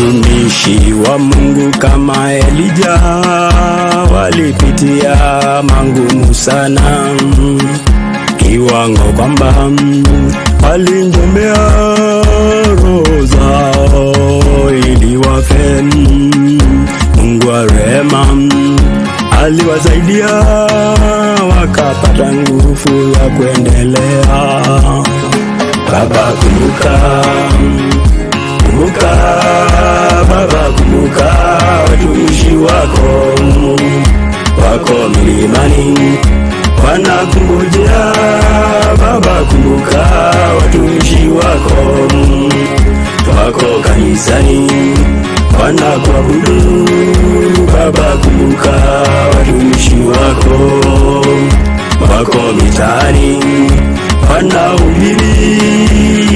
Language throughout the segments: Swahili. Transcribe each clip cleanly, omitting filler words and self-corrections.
Watumishi wa Mungu kama Elija walipitia magumu sana, kiwango kwamba walinjomea roho zao ili wafe. Mungu wa rehema aliwasaidia wakapata nguvu ya kuendelea. Baba kumbuka, kumbuka Baba, kumbuka watumishi wako milimani wanakungojea. Baba kumbuka watumishi wako kanisani wanakuabudu. Baba kumbuka watumishi wako mitaani wanahubiri.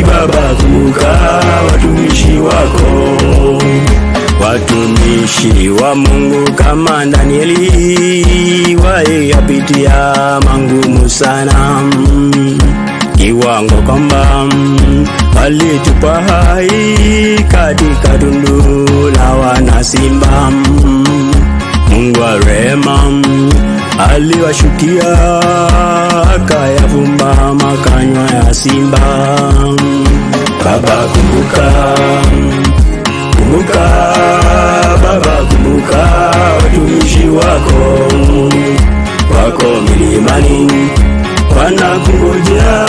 Baba kumbuka watumishi Watumishi wa Mungu kama Danieli waliyapitia magumu sana, kiwango kwamba walitupa hai katika tundu la wanasimba. Mungu wa rehema aliwashukia akayafumba makanywa ya simba. Baba kumbuka, kumbuka Baba, kumbuka watumishi wako milimani wanakungojea.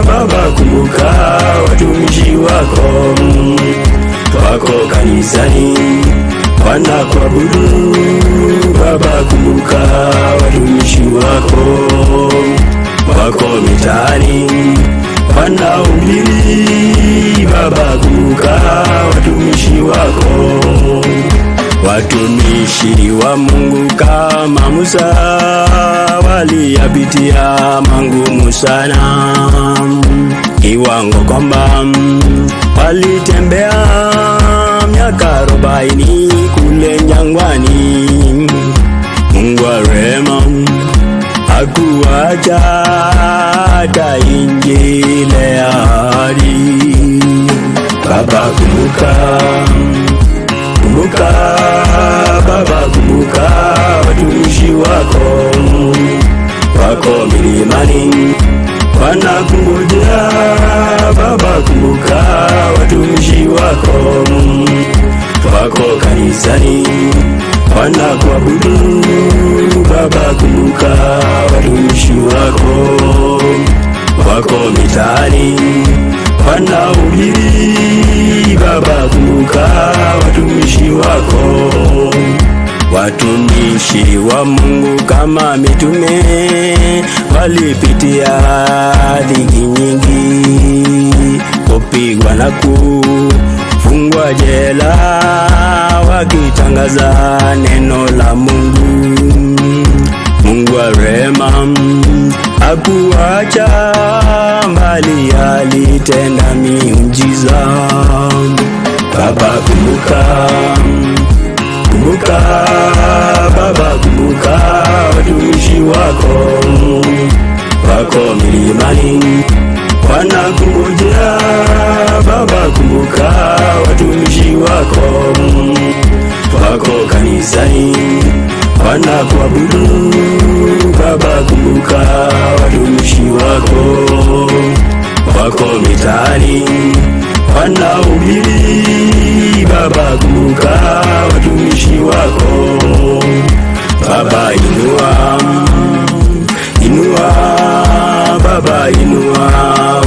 Baba kumbuka watumishi wako kanisani wanakuabudu. Baba kumbuka watumishi wako mitaani wanahubiri. Baba kumbuka watumishi Watumishi wa Mungu kama Musa waliyapitia magumu sana, kiwango kwamba walitembea miaka 40 kule jangwani. Mungu wa rehema hakuacha hata nje ile ahadi. Baba kumbuka, kumbuka Baba, kumbuka watumishi wako milimani wanakungojea. Baba kumbuka watumishi wako kanisani wanakuabudu. Baba kumbuka watumishi wako mitaani wanahubiri. Baba kumbuka watumishi Watumishi wa Mungu kama mitume walipitia dhiki nyingi, kupigwa na kufungwa jela, wakitangaza neno la Mungu. Mungu wa rehema hakuacha mbali, alitenda miujiza. Baba kumbuka, kumbuka Baba, kumbuka watumishi wako milimani wanakungojea. Baba kumbuka watumishi wako kanisani wanakuabudu. Baba kumbuka watumishi wako mitaani wanahubiri. Baba kumbuka watumishi Baba inua, inua Baba, inua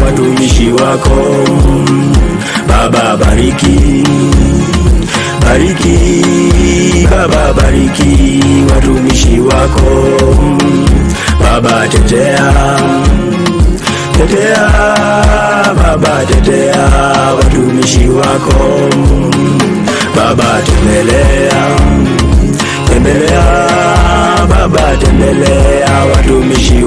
watumishi Baba bariki, bariki Baba, bariki watumishi Baba tetea, tetea Baba, tetea watumishi Baba tembelea, tembelea Baba, tembelea watumishi